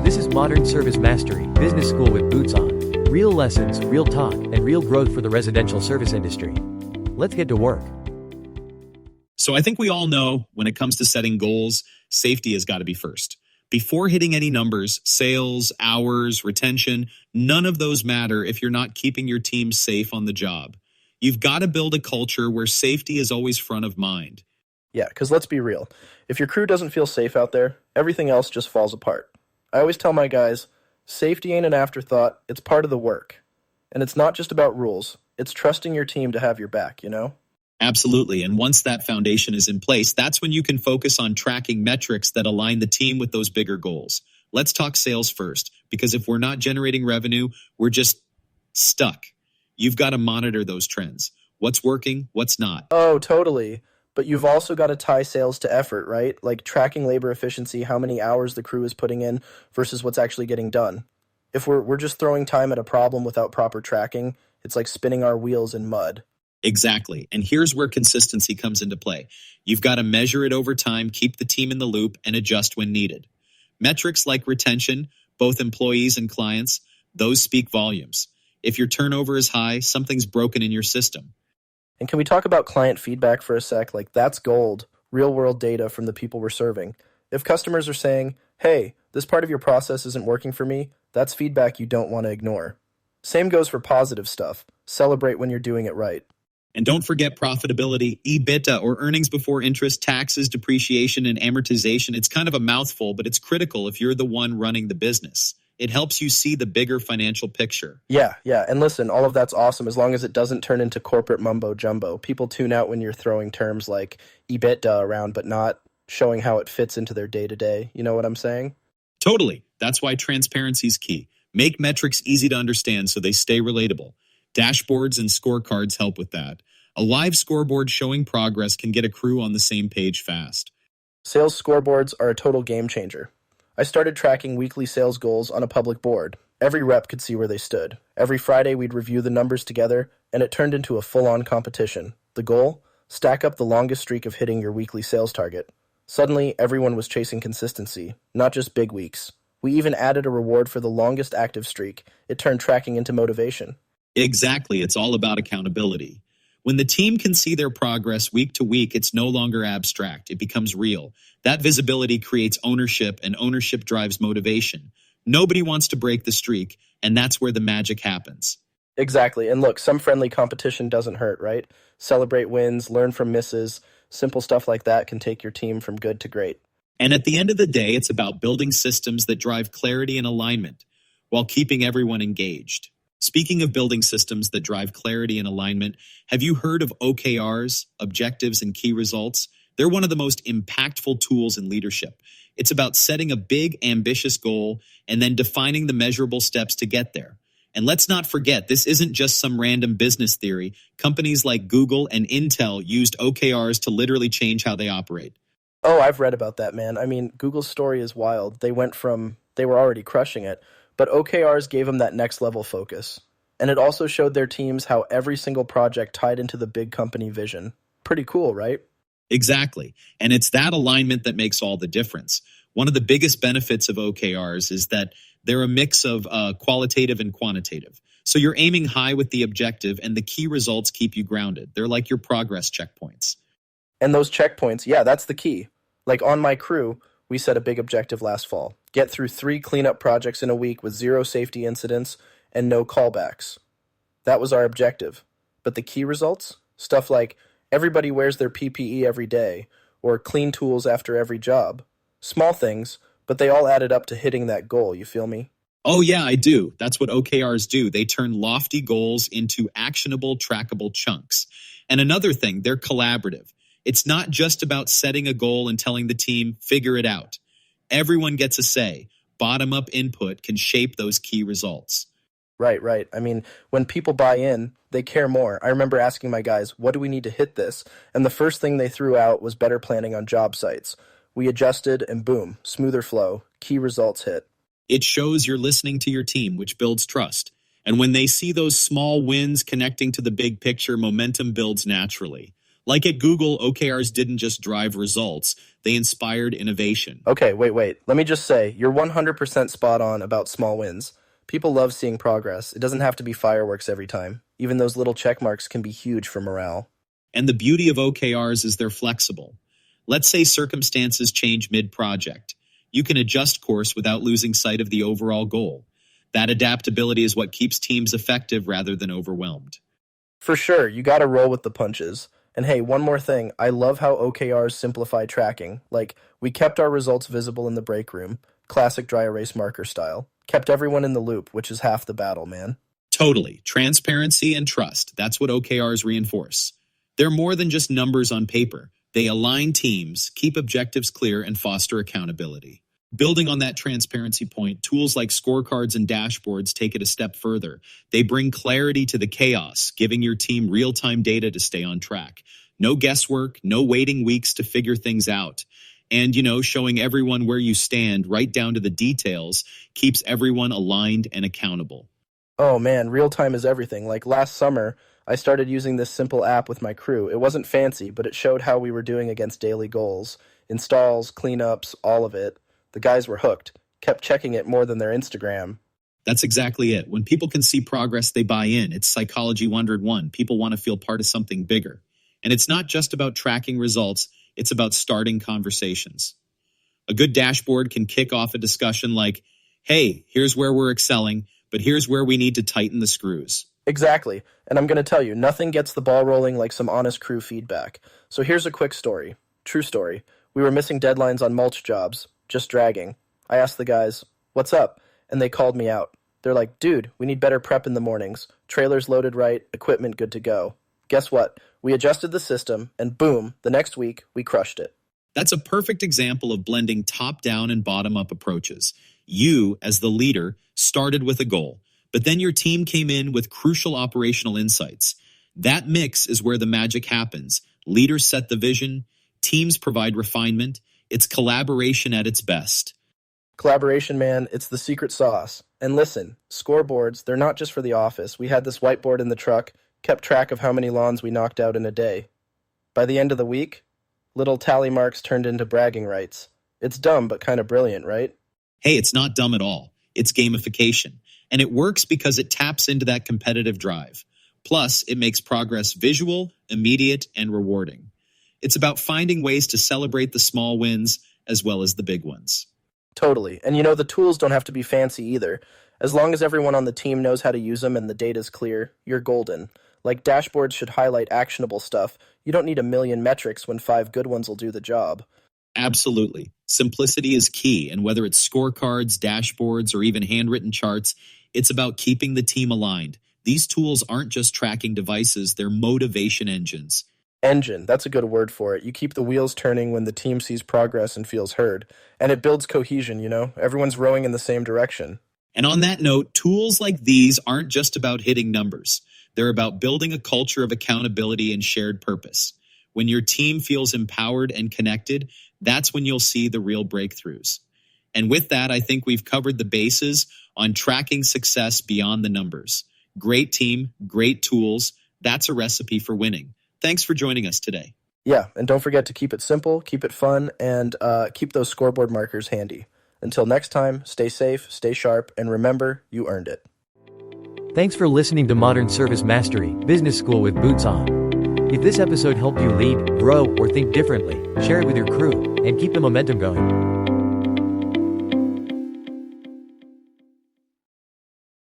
This is Modern Service Mastery Business School with boots on. Real lessons, real talk, and real growth for the residential service industry. Let's get to work. So I think we all know when it comes to setting goals, safety has got to be first. Before hitting any numbers, sales, hours, retention, none of those matter if you're not keeping your team safe on the job. You've got to build a culture where safety is always front of mind. Yeah, because let's be real. If your crew doesn't feel safe out there, everything else just falls apart. I always tell my guys, safety ain't an afterthought, it's part of the work. And it's not just about rules, it's trusting your team to have your back, you know? Absolutely. And once that foundation is in place, that's when you can focus on tracking metrics that align the team with those bigger goals. Let's talk sales first, because if we're not generating revenue, we're just stuck. You've got to monitor those trends. What's working, what's not. Oh, totally. But you've also got to tie sales to effort, right? Like tracking labor efficiency, how many hours the crew is putting in versus what's actually getting done. If we're just throwing time at a problem without proper tracking, it's like spinning our wheels in mud. Exactly. And here's where consistency comes into play. You've got to measure it over time, keep the team in the loop, and adjust when needed. Metrics like retention, both employees and clients, those speak volumes. If your turnover is high, something's broken in your system. And can we talk about client feedback for a sec? Like, that's gold, real-world data from the people we're serving. If customers are saying, hey, this part of your process isn't working for me, that's feedback you don't want to ignore. Same goes for positive stuff. Celebrate when you're doing it right. And don't forget profitability, EBITDA, or earnings before interest, taxes, depreciation, and amortization. It's kind of a mouthful, but it's critical if you're the one running the business. It helps you see the bigger financial picture. Yeah. And listen, all of that's awesome as long as it doesn't turn into corporate mumbo jumbo. People tune out when you're throwing terms like EBITDA around, but not showing how it fits into their day-to-day. You know what I'm saying? Totally. That's why transparency is key. Make metrics easy to understand so they stay relatable. Dashboards and scorecards help with that. A live scoreboard showing progress can get a crew on the same page fast. Sales scoreboards are a total game changer. I started tracking weekly sales goals on a public board. Every rep could see where they stood. Every Friday we'd review the numbers together, and it turned into a full-on competition. The goal? Stack up the longest streak of hitting your weekly sales target. Suddenly, everyone was chasing consistency, not just big weeks. We even added a reward for the longest active streak. It turned tracking into motivation. Exactly. It's all about accountability. When the team can see their progress week to week, it's no longer abstract. It becomes real. That visibility creates ownership, and ownership drives motivation. Nobody wants to break the streak, and that's where the magic happens. Exactly. And look, some friendly competition doesn't hurt, right? Celebrate wins, learn from misses. Simple stuff like that can take your team from good to great. And at the end of the day, it's about building systems that drive clarity and alignment while keeping everyone engaged. Speaking of building systems that drive clarity and alignment, have you heard of OKRs, objectives and key results? They're one of the most impactful tools in leadership. It's about setting a big, ambitious goal and then defining the measurable steps to get there. And let's not forget, this isn't just some random business theory. Companies like Google and Intel used OKRs to literally change how they operate. Oh, I've read about that, man. I mean, Google's story is wild. They were already crushing it, but OKRs gave them that next level focus. And it also showed their teams how every single project tied into the big company vision. Pretty cool, right? Exactly. And it's that alignment that makes all the difference. One of the biggest benefits of OKRs is that they're a mix of qualitative and quantitative. So you're aiming high with the objective, and the key results keep you grounded. They're like your progress checkpoints. And those checkpoints, yeah, that's the key. Like on my crew, we set a big objective last fall. Get through 3 cleanup projects in a week with 0 safety incidents and no callbacks. That was our objective. But the key results? Stuff like everybody wears their PPE every day, or clean tools after every job. Small things, but they all added up to hitting that goal, you feel me? Oh yeah, I do. That's what OKRs do. They turn lofty goals into actionable, trackable chunks. And another thing, they're collaborative. It's not just about setting a goal and telling the team, figure it out. Everyone gets a say. Bottom-up input can shape those key results. Right. I mean, when people buy in, they care more. I remember asking my guys, what do we need to hit this? And the first thing they threw out was better planning on job sites. We adjusted and boom, smoother flow, key results hit. It shows you're listening to your team, which builds trust. And when they see those small wins connecting to the big picture, momentum builds naturally. Like at Google, OKRs didn't just drive results, they inspired innovation. Okay, wait. Let me just say, you're 100% spot on about small wins. People love seeing progress. It doesn't have to be fireworks every time. Even those little check marks can be huge for morale. And the beauty of OKRs is they're flexible. Let's say circumstances change mid-project. You can adjust course without losing sight of the overall goal. That adaptability is what keeps teams effective rather than overwhelmed. For sure, you gotta roll with the punches. And hey, one more thing, I love how OKRs simplify tracking. Like, we kept our results visible in the break room, classic dry erase marker style. Kept everyone in the loop, which is half the battle, man. Totally. Transparency and trust. That's what OKRs reinforce. They're more than just numbers on paper. They align teams, keep objectives clear, and foster accountability. Building on that transparency point, tools like scorecards and dashboards take it a step further. They bring clarity to the chaos, giving your team real-time data to stay on track. No guesswork, no waiting weeks to figure things out. And, showing everyone where you stand, right down to the details, keeps everyone aligned and accountable. Oh man, real time is everything. Like last summer, I started using this simple app with my crew. It wasn't fancy, but it showed how we were doing against daily goals. Installs, cleanups, all of it. The guys were hooked, kept checking it more than their Instagram. That's exactly it. When people can see progress, they buy in. It's psychology 101. People want to feel part of something bigger. And it's not just about tracking results, it's about starting conversations. A good dashboard can kick off a discussion like, hey, here's where we're excelling, but here's where we need to tighten the screws. Exactly. And I'm going to tell you, nothing gets the ball rolling like some honest crew feedback. So here's a quick story. True story. We were missing deadlines on mulch jobs. Just dragging. I asked the guys, what's up? And they called me out. They're like, dude, we need better prep in the mornings. Trailers loaded right, equipment good to go. Guess what? We adjusted the system, and boom, the next week, we crushed it. That's a perfect example of blending top-down and bottom-up approaches. You, as the leader, started with a goal, but then your team came in with crucial operational insights. That mix is where the magic happens. Leaders set the vision, teams provide refinement. It's collaboration at its best. Collaboration, man, it's the secret sauce. And listen, scoreboards, they're not just for the office. We had this whiteboard in the truck, kept track of how many lawns we knocked out in a day. By the end of the week, little tally marks turned into bragging rights. It's dumb, but kind of brilliant, right? Hey, it's not dumb at all. It's gamification. And it works because it taps into that competitive drive. Plus, it makes progress visual, immediate, and rewarding. It's about finding ways to celebrate the small wins as well as the big ones. Totally. And the tools don't have to be fancy either. As long as everyone on the team knows how to use them and the data's clear, you're golden. Like dashboards should highlight actionable stuff. You don't need a million metrics when 5 good ones will do the job. Absolutely. Simplicity is key, and whether it's scorecards, dashboards, or even handwritten charts, it's about keeping the team aligned. These tools aren't just tracking devices, they're motivation engines. Engine, that's a good word for it. You keep the wheels turning when the team sees progress and feels heard. And it builds cohesion, Everyone's rowing in the same direction. And on that note, tools like these aren't just about hitting numbers. They're about building a culture of accountability and shared purpose. When your team feels empowered and connected, that's when you'll see the real breakthroughs. And with that, I think we've covered the bases on tracking success beyond the numbers. Great team, great tools. That's a recipe for winning. Thanks for joining us today. Yeah, and don't forget to keep it simple, keep it fun, and keep those scoreboard markers handy. Until next time, stay safe, stay sharp, and remember, you earned it. Thanks for listening to Modern Service Mastery Business School with Boots On. If this episode helped you lead, grow, or think differently, share it with your crew and keep the momentum going.